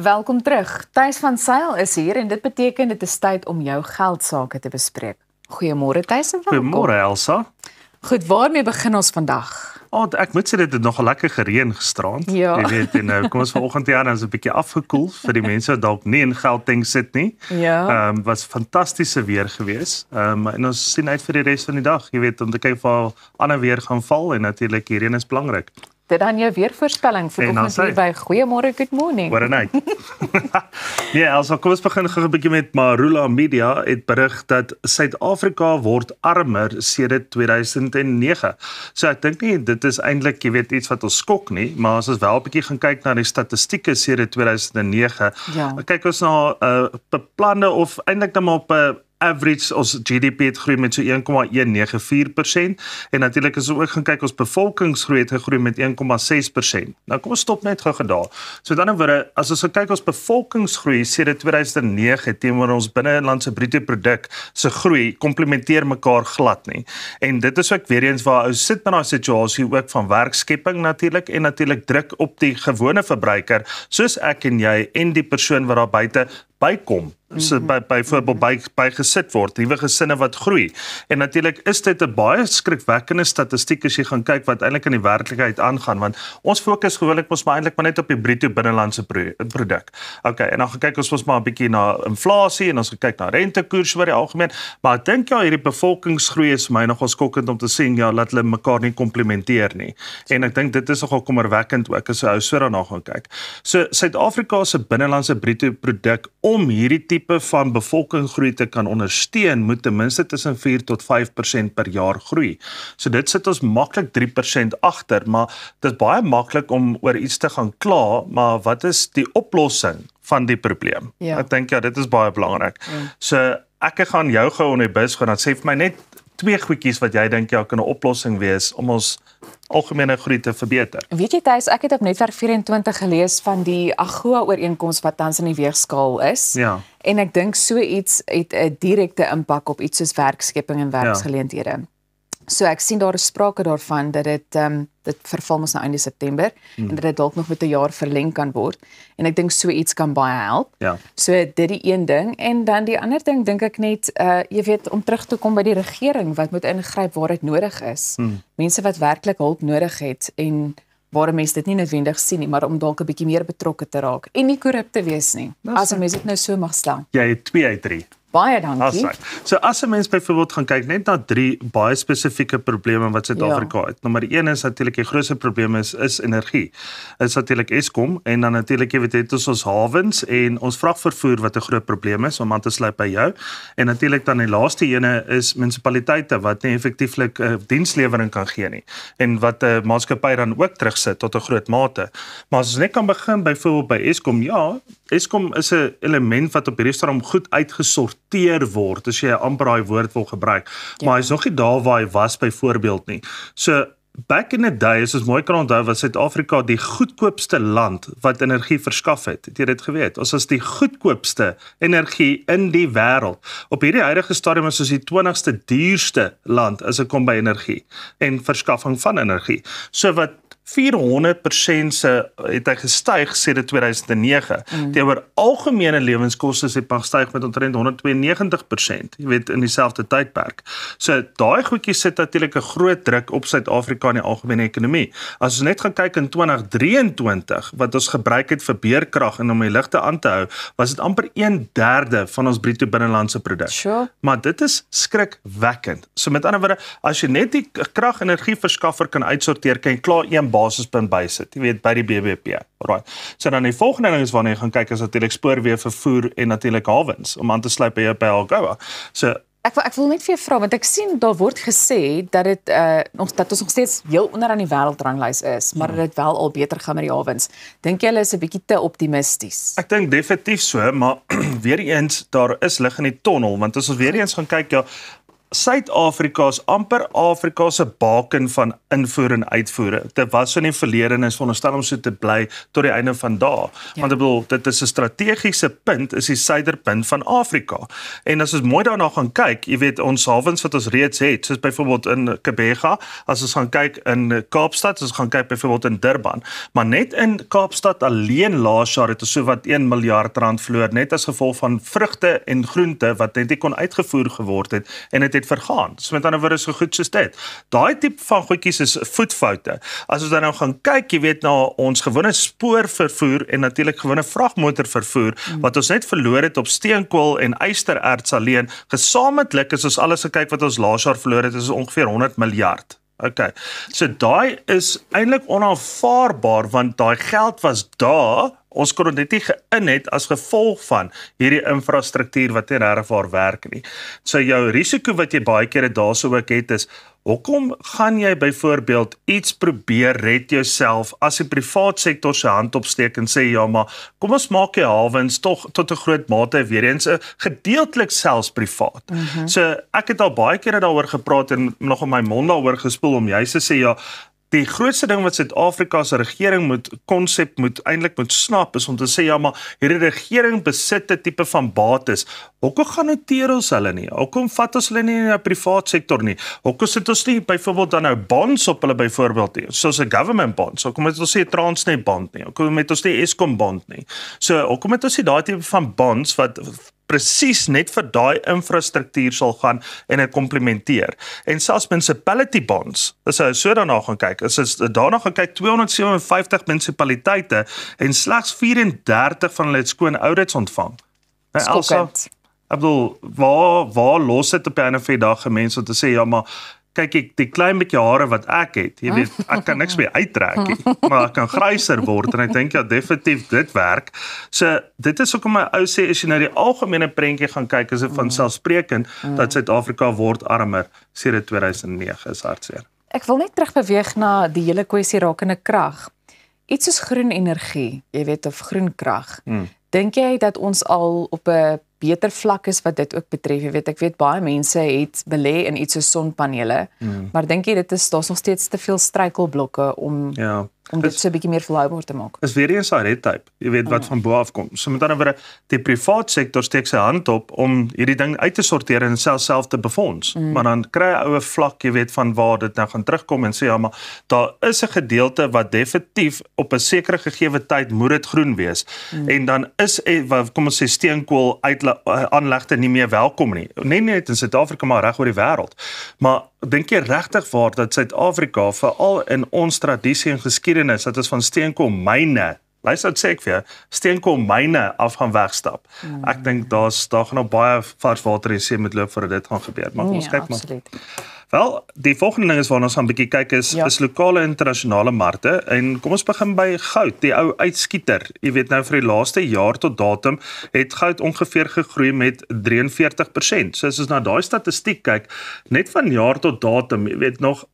Welkom terug. Thys van Sail is hier en dit beteken dit is tyd om jou geldsaake te bespreek. Goeiemôre Thys en welkom. Goeiemôre Elsa. Goed, waarmee begin ons vandag? Ek moet sê dit het nog 'n lekker gereën gisterand. Ja. Jy weet, en nou kom ons vanoggend hier en is 'n bietjie afgekoel vir die mense wat dalk nie in Gauteng sit nie. Ja. Was fantastiese weer gewees. En ons sien uit vir die res van die dag, jy weet, om te kyk of al ander weer gaan val en natuurlik die reën is belangrik. Dit dan jou weervoorspelling vir oggend hier by Goeiemôre, good morning. What a night. Ja, also kom ons begin gou 'n bietjie met Marula Media het berig dat Suid-Afrika word armer sedert 2009. So ek dink nie dit is eintlik, jy weet, iets wat ons skok nie, maar as ons wel 'n bietjie gaan kyk na die statistieke sedert 2009, kyk ons na beplanne of eintlik dan maar op 'n average ons GDP het groei met so 1,194% en natuurlik as ons ook gaan kyk ons bevolkingsgroei het gegroei met 1,6%. Nou kom ons stop net gou daar. So dan word as ons kyk ons bevolkingsgroei sedert 2009 teenoor ons binnelandse bruto produk se groei komplementeer mekaar glad nie. En dit is ook weer eens waar ons sit met daai situasie ook van werkskepping natuurlik en natuurlik druk op die gewone verbruiker soos ek en jy en die persoon wat daar buite bykom. So byvoorbeeld by gesit word, nuwe gesinne wat groei. En natuurlik is dit 'n baie skrikwekkende statistiek as jy gaan kyk wat eintlik in die werklikheid aangaan, want ons fokus gewoonlik mos maar eintlik maar net op die bruto binnelandse produk. Okay, en dan gaan kyk ons mos maar 'n bietjie na inflasie en ons gaan kyk na rentekoers oor die algemeen, maar ek dink ja, hierdie bevolkingsgroei is vir my nogal skokkend om te sien ja, dat hulle mekaar nie komplementeer nie. En ek dink dit is nogal kommerwekkend ook as jy so daarna gaan kyk. So Suid-Afrika se binnelandse bruto produk om hierdie tipe van bevolkingsgroei te kan ondersteun, moet ten minste tussen 4 tot 5% per jaar groei. So dit sit ons maklik 3% agter, maar dit is baie maklik om oor iets te gaan kla, maar wat is die oplossing van die probleem? Ja. Ek dink ja, dit is baie belangrik. Ja. So ek gaan jou gou in die bus gaan, dan sê vir my net 2 goedjies wat jy dink ja kan 'n oplossing wees om ons algemene groei te verbeter. Weet jy Thys, ek het op Netwerk 24 gelees van die AGOA ooreenkoms wat tans in die weegskaal is. Ja. En ek dink so iets het 'n direkte impak op iets soos werkskepping en werksgeleenthede. Ja. So ek sien daar is sprake daarvan dat dit verval mos nou einde September en dat dit dalk nog met 'n jaar verleng kan word. En ek dink so iets kan baie help. Ja. So dit die een ding en dan die ander ding dink ek net jy weet om terug te kom by die regering wat moet ingryp waar dit nodig is. Mense wat werklik hulp nodig het en waar mense dit nie noodwendig sien nie, maar om dalk 'n bietjie meer betrokke te raak en nie korrup te wees nie. As 'n mens dit nou so mag stel. Jy het 2 uit 3. Baie dankie. So as 'n mens byvoorbeeld gaan kyk net na 3 baie spesifieke probleme wat Suid-Afrika het. Nommer 1 is natuurlik die grootste probleem is energie. Is natuurlik Eskom en dan natuurlik jy weet het ons hawens en ons vragvervoer wat 'n groot probleem is om aan te sluit by jou. En natuurlik dan die laaste ene is munisipaliteite wat nie effektiewelik dienslewering kan gee nie en wat 'n maatskappy dan ook terugsit tot 'n groot mate. Maar as ons net kan begin byvoorbeeld by Eskom, ja, Eskom is 'n element wat op hierdie stadium goed uitgesorteer word, as jy amper daai woord wil gebruik. Ja. Maar hy's nog nie daar waar hy was byvoorbeeld nie. So back in the day, as ons mooi kan onthou, was Suid-Afrika die goedkoopste land wat energie verskaf het. Het jy dit geweet? Ons is die goedkoopste energie in die wêreld. Op hierdie huidige stadium is ons die 20ste duurste land as dit kom by energie en verskaffing van energie. So wat 400% het hy gestyg sedert 2009. Teenoor algemene lewenskoste het gestyg met omtrent 192%, jy weet in dieselfde tydperk. So daai goedjies sit natuurlik 'n groot druk op Suid-Afrika en die algemene ekonomie. As ons net gaan kyk in 2023 wat ons gebruik het vir beerkrag en om die ligte aan te hou, was dit amper 1/3 van ons bruto binnelandse produk. Sure. Maar dit is skrikwekkend. So met ander woorde, as jy net die krag-energieverskaffer kan uitsorteer, kan jy klaar een basispunt bysit, jy weet by die BBP. Alright. So dan die volgende ding is wanneer jy gaan kyk is natuurlik spoorweë, vervoer en natuurlik hawens om aan te sluit by jou by AGOA. So Ek wil net vir jou vra want ek sien daar word gesê dat dit dat ons nog steeds heel onder aan die wêreldranglys is, maar dat dit wel al beter gaan met die hawens. Dink jy hulle is 'n bietjie te optimisties? Ek dink definitief so, maar weer eens daar is lig in die tonnel, want as ons weer eens gaan kyk ja Suid-Afrika is amper Afrika se baken van invoer en uitvoer. Dit was in die verlede en is veronderstel om so te bly tot die einde van dae. Ja. Want ek bedoel, dit is 'n strategiese punt, is die suiderpunt van Afrika. En as ons mooi daarna gaan kyk, jy weet ons hawens wat ons reeds het, soos byvoorbeeld in Kebega, as ons gaan kyk in Kaapstad, as ons gaan kyk byvoorbeeld in Durban, maar net in Kaapstad alleen laas jaar het ons so wat 1 miljard rand verloor net as gevolg van vrugte en groente wat net nie kon uitgevoer geword het en dit het vergaan. So met ander woorde so goed soos dit. Daai tipe van goedjies is voetfoute. As ons dan nou gaan kyk, jy weet na ons gewone spoorvervoer en natuurlik gewone vragmotorvervoer wat ons net verloor het op steenkool en ystererts alleen, gesamentlik is ons alles gekyk wat ons laas jaar verloor het, is ongeveer 100 miljard. Okay. So daai is eintlik onaanvaarbaar want daai geld was daar. Ons kon dit nie geïn het as gevolg van hierdie infrastruktuur wat nie regtig waar werk nie. So jou risiko wat jy baie kere daarso ook het is, hoekom gaan jy byvoorbeeld iets probeer red jouself as die privaat sektor se hand opsteek en sê ja, maar kom ons maak die hawens tog tot 'n groot mate weer eens gedeeltelik selfs privaat. So ek het al baie kere daaroor gepraat en nog in my mond daaroor gespoel om juist te sê ja, die grootste ding wat Suid-Afrika se regering moet eintlik snap is om te sê ja, maar hierdie regering besit 'n tipe van bates. Hoekom gaan noteer ons hulle nie? Hoekom vat ons hulle nie in die privaat sektor nie? Hoekom sit ons nie byvoorbeeld dan nou bonds op hulle byvoorbeeld nie? Soos 'n government bond. Hoekom het ons nie 'n Transnet bond nie? Hoekom het ons nie Eskom bond nie? So hoekom het ons nie daai tipe van bonds wat presies net vir daai infrastruktuur sal gaan en dit komplementeer. En selfs municipality bonds, as jy so daarna gaan kyk, as daarna gaan kyk 257 munisipaliteite en slegs 34 van hulle het skoon audits ontvang. Skokkend. Ek bedoel, waar los dit op 'n ander dag mense om te sê ja, maar kyk ek die klein bietjie hare wat ek het, jy weet, ek kan niks meer uittrek nie, maar ek kan gryser word en ek dink ja definitief dit werk. So dit is hoekom my ou sê as jy na die algemene prentjie gaan kyk, is dit van selfsprekend dat Suid-Afrika word armer sedert 2009 is hartseer. Ek wil net terugbeweeg na die hele kwessie rakende krag. Iets soos groen energie, jy weet, of groen krag. Dink jy dat ons al op 'n beter vlak is wat dit ook betref? Jy weet, ek weet baie mense het belê in iets soos sonpanele, maar dink jy daar's nog steeds te veel struikelblokke om dit so 'n bietjie meer volhoubaar te maak? Is weer eens daai red tape, jy weet wat van bo af kom. So met ander woorde, die privaat sektor steek sy hand op om hierdie ding uit te sorteer en self te befonds. Maar dan kry jy 'n oue vlak, jy weet van waar dit nou gaan terugkom en sê ja, maar daar is 'n gedeelte wat definitief op 'n sekere gegeewe tyd moet dit groen wees. En dan is kom ons sê steenkool aanlegte nie meer welkom nie. Nie net in Suid-Afrika maar reg oor die wêreld. Maar dink jy regtig waar dat Suid-Afrika veral in ons tradisie en geskiedenis dat ons van steenkoolmyne, luister wat sê ek vir jou, steenkoolmyne af gaan wegstap. Ek dink daar gaan nog baie vars water in see moet loop voordat dit gaan gebeur. Maar ons kyk maar. Absoluut. Wel, die volgende ding is waarna ons gaan 'n bietjie kyk is lokale en internasionale markte en kom ons begin by goud, die ou uitskieter. Jy weet nou vir die laaste jaar tot datum het goud ongeveer gegroei met 43%. So as ons na daai statistiek kyk, net van jaar tot datum, jy weet nog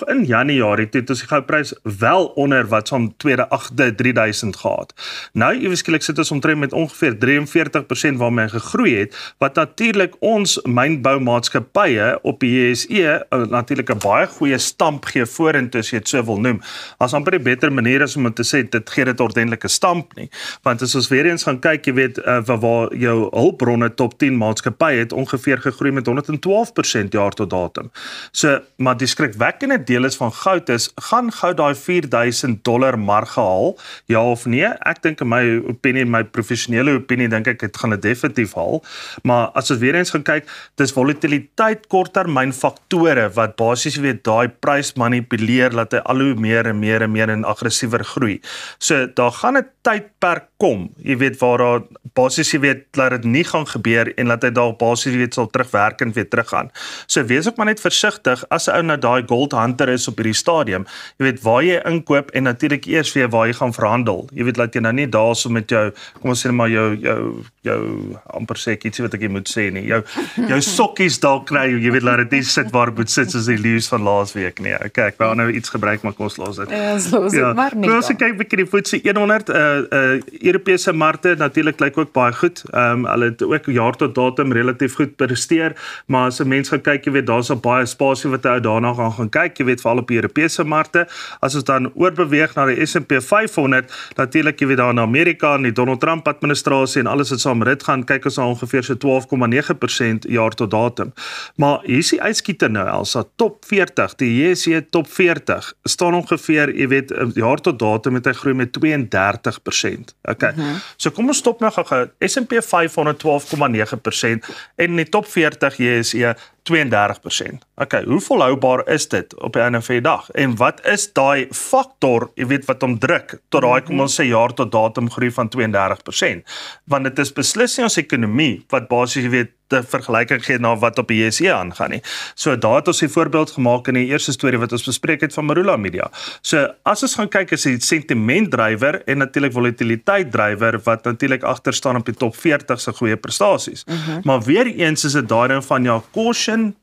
in Januarie het ons die goudprys wel onder wat so om 3000 gehad. Nou eweskielik sit ons omtrent met ongeveer 43% waarmee gegroei het, wat natuurlik ons mynboumaatskappye op die JSE natuurlik 'n baie goeie stamp gee vorentoe as jy dit so wil noem. As amper 'n beter manier is om te sê dit gee dit ordentlike stamp nie. Want as ons weer eens gaan kyk, jy weet waar jou hulpbronne top 10 maatskappye het ongeveer gegroei met 112% jaar tot datum. So maar die skrikwekkende deel is van goud is, gaan goud daai $4000 mark haal, ja of nee? Ek dink in my opinie, my professionele opinie, dink ek het gaan dit definitief haal. Maar as ons weer eens gaan kyk, dis volatiliteit korttermyn faktore wat basies weet daai prys manipuleer dat hy al hoe meer en aggressiewer groei. So daar gaan 'n tydperk kom, jy weet waar daar basies jy weet dat dit nie gaan gebeur en dat hy daar basies weet sal terugwerkend weer teruggaan. So wees ook maar net versigtig as 'n ou na daai gold hunter is op hierdie stadium. Jy weet waar jy inkoop en natuurlik eers weer waar jy gaan verhandel. Jy weet dat jy nou nie daarso met jou, kom ons sê maar jou amper sê ek ietsie wat ek moet sê nie. Jou sokkies dalk kry, jy weet laat dit nie sit waar dit moet sit soos die leeu's van laasweek nie. Okay, ek wou nou iets gebruik maar kom ons los dit. Ja, ons los dit maar nie. Ons kyk bietjie die FTSE 100 Europese markte natuurlik lyk ook baie goed. Hulle het ook jaar tot datum relatief goed presteer, maar as 'n mens gaan kyk, jy weet, daar's 'n baie spasie wat jy daarna gaan kyk, jy weet, veral op die Europese markte. As ons dan oorbeweeg na die S&P 500, natuurlik, jy weet, daar in Amerika en die Donald Trump administrasie en alles wat saam met dit gaan, kyk ons na ongeveer so 12,9% jaar tot datum. Maar hier is die uitskieter nou, Elsa, top 40, die JSE top 40, staan ongeveer, jy weet, jaar tot datum het hy groei met 32%. Okay. So kom ons stop nou gou. S&P 500 12,9% en in die top 40 JSE 32%. Okay, hoe volhoubaar is dit op 'n einde dag? En wat is daai faktor, jy weet, wat hom druk tot daai, kom ons sê, jaar tot datum groei van 32%? Want dit is beslis nie ons ekonomie wat basies, jy weet, die vergelyking gee na wat op die JSE aangaan nie. So daar het ons die voorbeeld gemaak in die eerste storie wat ons bespreek het van Marula Media. So as ons gaan kyk, is die sentimentdrywer en natuurlik volatiliteitdrywer wat natuurlik agter staan op die top 40 se goeie prestasies. Maar weer eens is dit daarin van ja, caution.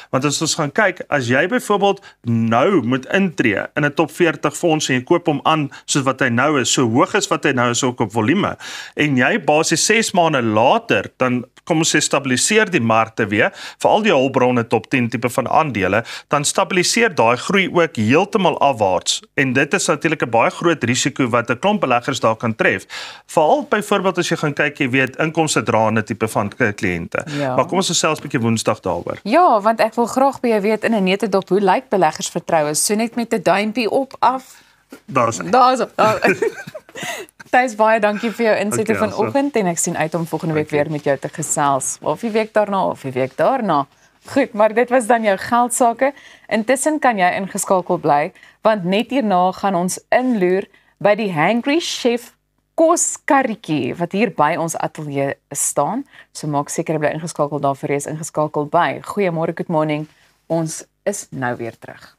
Want as ons gaan kyk, as jy byvoorbeeld nou moet intree in 'n top 40 fonds en jy koop hom aan soos wat hy nou is, so hoog is wat hy nou is ook op volume, en jy basies 6 maande later, dan kom ons sê stabiliseer die markte weer, veral die hulpbronne top 10 tipe van aandele, dan stabiliseer daai groei ook heeltemal afwaarts. En dit is natuurlik 'n baie groot risiko wat 'n klomp beleggers daar kan tref. Veral byvoorbeeld as jy gaan kyk, jy weet, inkomste draende tipe van kliënte. Ja. Maar kom ons gesels 'n bietjie Woensdag daaroor. Ja, want ek wil graag by jou weet in 'n netedop, hoe lyk beleggersvertroue? So net met 'n duimpie op af. Daar's Thys, baie dankie vir jou insette Dankie, vanoggend en ek sien uit om volgende week weer met jou te gesels. Of die week daarna of die week daarna. Goed, maar dit was dan jou geldsaake. Intussen kan jy ingeskakel bly, want net hierna gaan ons inloer by die Hangry Chef koskarretjie wat hier by ons ateljee staan. So maak seker jy bly ingeskakel daarvoor, jy is ingeskakel by. Goeiemôre, good morning. Ons is nou weer terug.